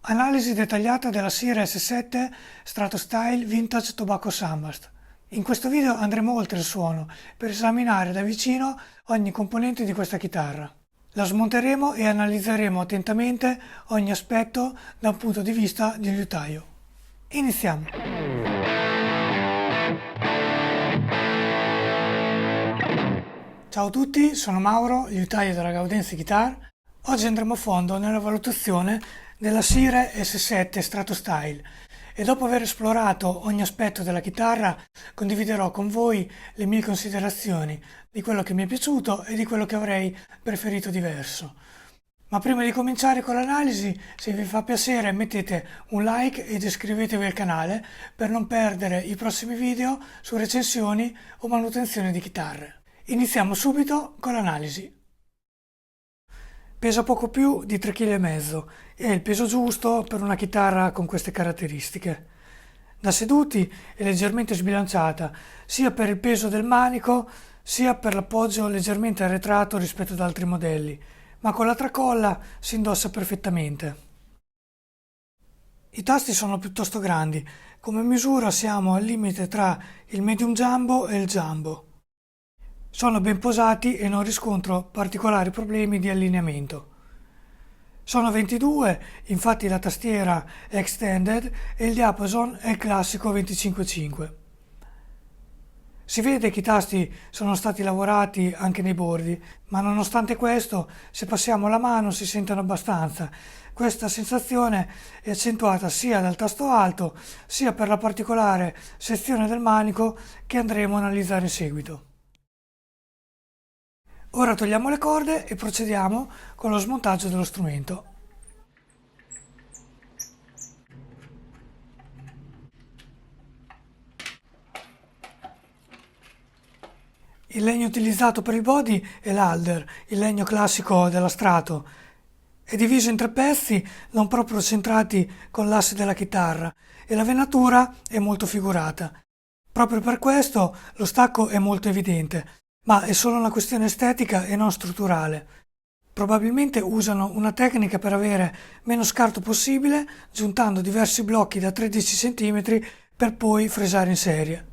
Analisi dettagliata della Sire S7 Stratostyle Vintage Tobacco Sunburst. In questo video andremo oltre il suono per esaminare da vicino ogni componente di questa chitarra. La smonteremo e analizzeremo attentamente ogni aspetto da un punto di vista di liutaio. Iniziamo! Ciao a tutti, sono Mauro, liutaio della Gaudenzi Guitar. Oggi andremo a fondo nella valutazione della Sire S7 Stratostyle e dopo aver esplorato ogni aspetto della chitarra condividerò con voi le mie considerazioni di quello che mi è piaciuto e di quello che avrei preferito diverso. Ma prima di cominciare con l'analisi, se vi fa piacere mettete un like ed iscrivetevi al canale per non perdere i prossimi video su recensioni o manutenzione di chitarre. Iniziamo subito con l'analisi. Pesa poco più di 3,5 kg, è il peso giusto per una chitarra con queste caratteristiche. Da seduti è leggermente sbilanciata, sia per il peso del manico, sia per l'appoggio leggermente arretrato rispetto ad altri modelli, ma con la tracolla si indossa perfettamente. I tasti sono piuttosto grandi, come misura siamo al limite tra il medium jumbo e il jumbo. Sono ben posati e non riscontro particolari problemi di allineamento. Sono 22, infatti la tastiera è extended e il diapason è il classico 25/5. Si vede che i tasti sono stati lavorati anche nei bordi, ma nonostante questo, se passiamo la mano si sentono abbastanza. Questa sensazione è accentuata sia dal tasto alto, sia per la particolare sezione del manico che andremo a analizzare in seguito. Ora togliamo le corde e procediamo con lo smontaggio dello strumento. Il legno utilizzato per il body è l'alder, il legno classico della Strato. È diviso in 3 pezzi non proprio centrati con l'asse della chitarra e la venatura è molto figurata. Proprio per questo lo stacco è molto evidente, ma è solo una questione estetica e non strutturale. Probabilmente usano una tecnica per avere meno scarto possibile, giuntando diversi blocchi da 13 cm per poi fresare in serie.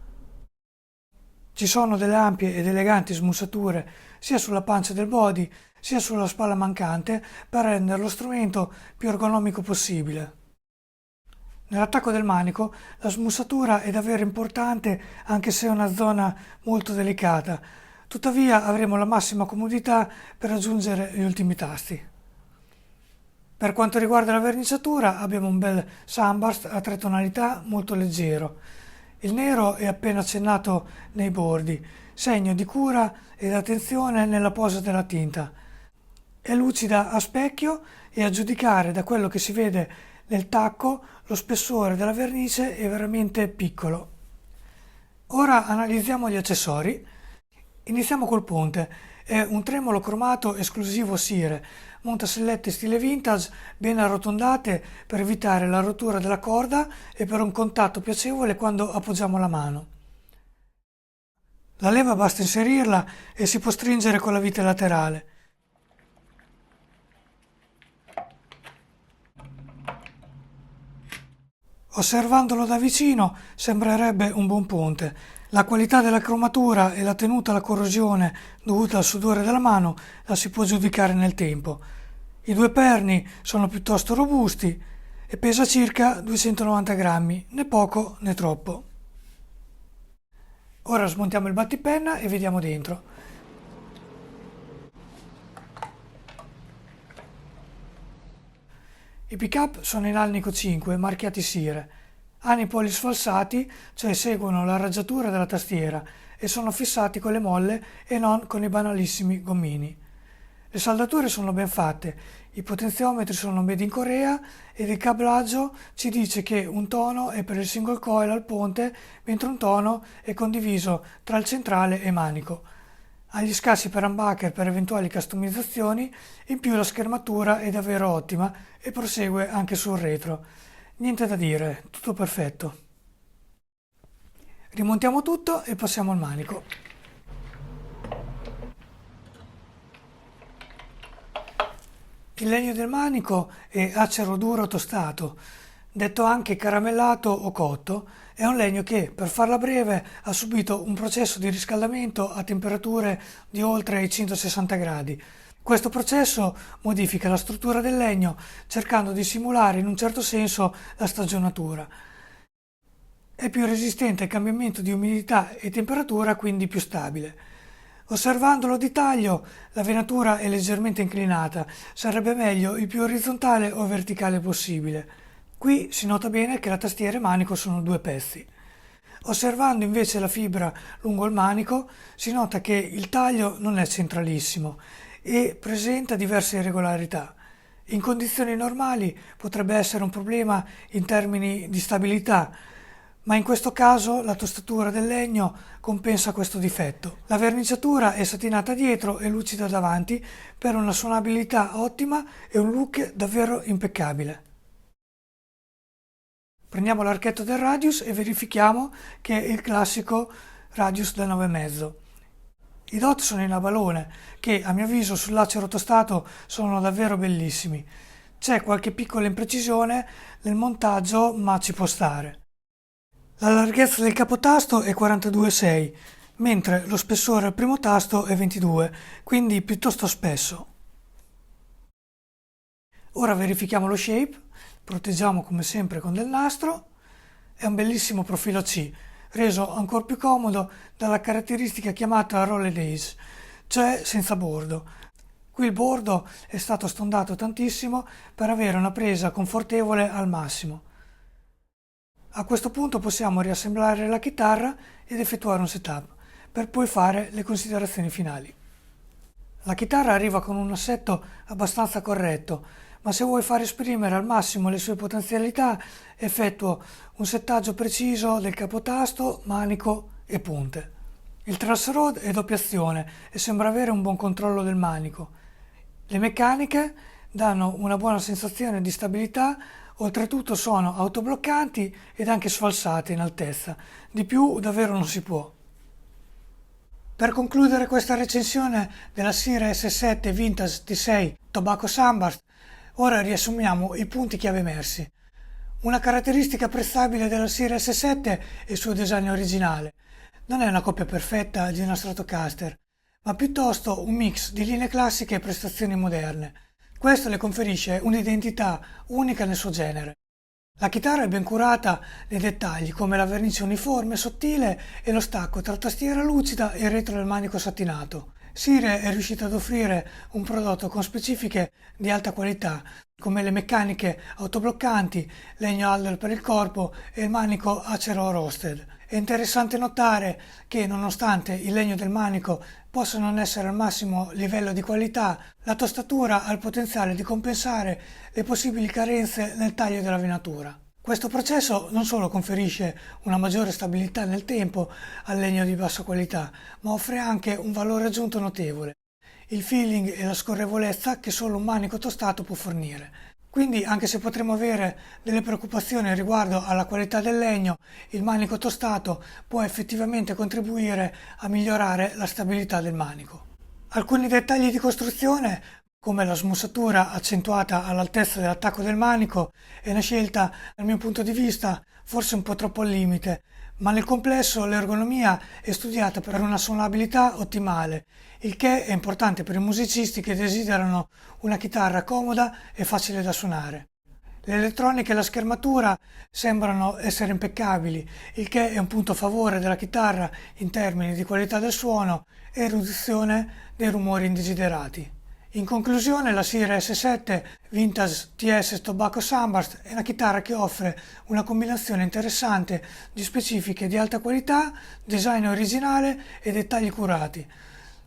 Ci sono delle ampie ed eleganti smussature sia sulla pancia del body sia sulla spalla mancante per rendere lo strumento più ergonomico possibile. Nell'attacco del manico la smussatura è davvero importante anche se è una zona molto delicata, tuttavia avremo la massima comodità per raggiungere gli ultimi tasti. Per quanto riguarda la verniciatura abbiamo un bel sunburst a 3 tonalità molto leggero. Il nero è appena accennato nei bordi, segno di cura ed attenzione nella posa della tinta. È lucida a specchio e a giudicare da quello che si vede nel tacco lo spessore della vernice è veramente piccolo. Ora analizziamo gli accessori. Iniziamo col ponte. È un tremolo cromato esclusivo Sire, montasellette stile vintage ben arrotondate per evitare la rottura della corda e per un contatto piacevole quando appoggiamo la mano. La leva basta inserirla e si può stringere con la vite laterale. Osservandolo da vicino sembrerebbe un buon ponte. La qualità della cromatura e la tenuta alla corrosione dovuta al sudore della mano la si può giudicare nel tempo. I 2 perni sono piuttosto robusti e pesa circa 290 grammi, né poco né troppo. Ora smontiamo il battipenna e vediamo dentro. I pick-up sono in Alnico 5 marchiati Sire. Hanno i poli sfalsati, cioè seguono la raggiatura della tastiera e sono fissati con le molle e non con i banalissimi gommini. Le saldature sono ben fatte, i potenziometri sono made in Corea ed il cablaggio ci dice che un tono è per il single coil al ponte mentre un tono è condiviso tra il centrale e manico. Ha gli scassi per humbucker per eventuali customizzazioni, in più la schermatura è davvero ottima e prosegue anche sul retro. Niente da dire, tutto perfetto. Rimontiamo tutto e passiamo al manico. Il legno del manico è acero duro tostato, detto anche caramellato o cotto, è un legno che, per farla breve, ha subito un processo di riscaldamento a temperature di oltre i 160 gradi. Questo processo modifica la struttura del legno cercando di simulare in un certo senso la stagionatura. È più resistente al cambiamento di umidità e temperatura, quindi più stabile. Osservandolo di taglio, la venatura è leggermente inclinata, sarebbe meglio il più orizzontale o verticale possibile. Qui si nota bene che la tastiera e manico sono due pezzi. Osservando invece la fibra lungo il manico, si nota che il taglio non è centralissimo e presenta diverse irregolarità. In condizioni normali potrebbe essere un problema in termini di stabilità, ma in questo caso la tostatura del legno compensa questo difetto. La verniciatura è satinata dietro e lucida davanti per una suonabilità ottima e un look davvero impeccabile. Prendiamo l'archetto del Radius e verifichiamo che è il classico Radius da 9,5. I dot sono in abalone, che a mio avviso sull'acero tostato sono davvero bellissimi. C'è qualche piccola imprecisione nel montaggio, ma ci può stare. La larghezza del capotasto è 42,6, mentre lo spessore al primo tasto è 22, quindi piuttosto spesso. Ora verifichiamo lo shape, proteggiamo come sempre con del nastro. È un bellissimo profilo C, reso ancora più comodo dalla caratteristica chiamata roller days, cioè senza bordo. Qui il bordo è stato stondato tantissimo per avere una presa confortevole al massimo. A questo punto possiamo riassemblare la chitarra ed effettuare un setup, per poi fare le considerazioni finali. La chitarra arriva con un assetto abbastanza corretto, ma se vuoi far esprimere al massimo le sue potenzialità, effettuo un settaggio preciso del capotasto, manico e punte. Il truss rod è doppia azione e sembra avere un buon controllo del manico. Le meccaniche danno una buona sensazione di stabilità, oltretutto sono autobloccanti ed anche sfalsate in altezza. Di più davvero non si può. Per concludere questa recensione della Sire S7 Vintage T6 Tobacco Sunburst, ora riassumiamo i punti chiave emersi. Una caratteristica apprezzabile della Sire S7 è il suo design originale. Non è una copia perfetta di una Stratocaster, ma piuttosto un mix di linee classiche e prestazioni moderne. Questo le conferisce un'identità unica nel suo genere. La chitarra è ben curata nei dettagli, come la vernice uniforme sottile e lo stacco tra tastiera lucida e retro del manico satinato. Sire è riuscita ad offrire un prodotto con specifiche di alta qualità, come le meccaniche autobloccanti, legno Alder per il corpo e il manico acero roasted. È interessante notare che, nonostante il legno del manico possa non essere al massimo livello di qualità, la tostatura ha il potenziale di compensare le possibili carenze nel taglio della venatura. Questo processo non solo conferisce una maggiore stabilità nel tempo al legno di bassa qualità, ma offre anche un valore aggiunto notevole, il feeling e la scorrevolezza che solo un manico tostato può fornire. Quindi, anche se potremmo avere delle preoccupazioni riguardo alla qualità del legno, il manico tostato può effettivamente contribuire a migliorare la stabilità del manico. Alcuni dettagli di costruzione, come la smussatura accentuata all'altezza dell'attacco del manico, è una scelta, dal mio punto di vista, forse un po' troppo al limite, ma nel complesso l'ergonomia è studiata per una suonabilità ottimale, il che è importante per i musicisti che desiderano una chitarra comoda e facile da suonare. L'elettronica e la schermatura sembrano essere impeccabili, il che è un punto a favore della chitarra in termini di qualità del suono e riduzione dei rumori indesiderati. In conclusione, la Sire S7 Vintage TS Tobacco Sunburst è una chitarra che offre una combinazione interessante di specifiche di alta qualità, design originale e dettagli curati.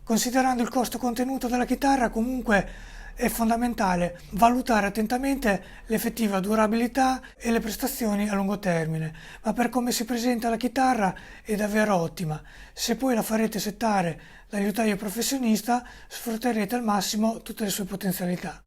Considerando il costo contenuto della chitarra, comunque è fondamentale valutare attentamente l'effettiva durabilità e le prestazioni a lungo termine, ma per come si presenta la chitarra è davvero ottima. Se poi la farete settare da liutaio professionista, sfrutterete al massimo tutte le sue potenzialità.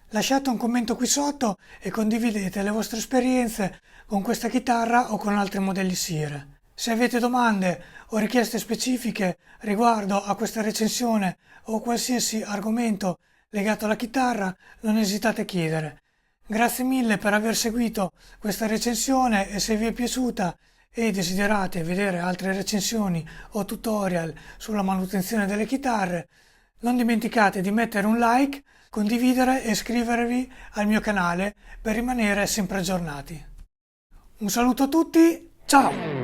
Lasciate un commento qui sotto e condividete le vostre esperienze con questa chitarra o con altri modelli Sire. Se avete domande o richieste specifiche riguardo a questa recensione o qualsiasi argomento legato alla chitarra, non esitate a chiedere. Grazie mille per aver seguito questa recensione e se vi è piaciuta e desiderate vedere altre recensioni o tutorial sulla manutenzione delle chitarre, non dimenticate di mettere un like, condividere e iscrivervi al mio canale per rimanere sempre aggiornati. Un saluto a tutti, ciao!